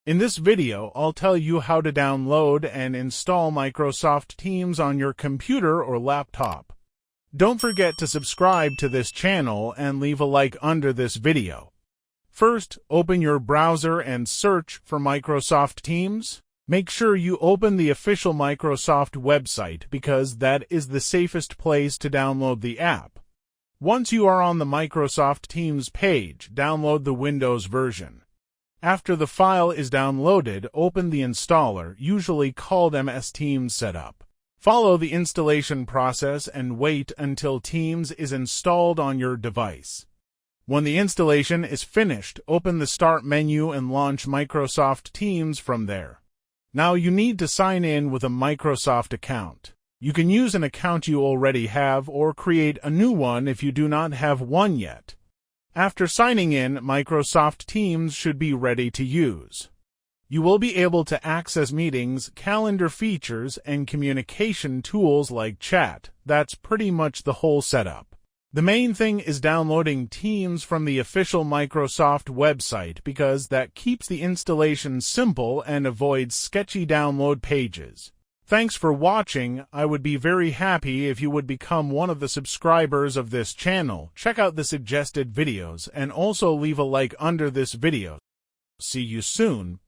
In this video, I'll tell you how to download and install Microsoft Teams on your computer or laptop. Don't forget to subscribe to this channel and leave a like under this video. First, open your browser and search for Microsoft Teams. Make sure you open the official Microsoft website because that is the safest place to download the app. Once you are on the Microsoft Teams page, download the Windows version. After the file is downloaded, open the installer, usually called MS Teams Setup. Follow the installation process and wait until Teams is installed on your device. When the installation is finished, open the Start menu and launch Microsoft Teams from there. Now you need to sign in with a Microsoft account. You can use an account you already have or create a new one if you do not have one yet. After signing in, Microsoft Teams should be ready to use. You will be able to access meetings, calendar features, and communication tools like chat. That's pretty much the whole setup. The main thing is downloading Teams from the official Microsoft website because that keeps the installation simple and avoids sketchy download pages. Thanks for watching. I would be very happy if you would become one of the subscribers of this channel. Check out the suggested videos and also leave a like under this video. See you soon.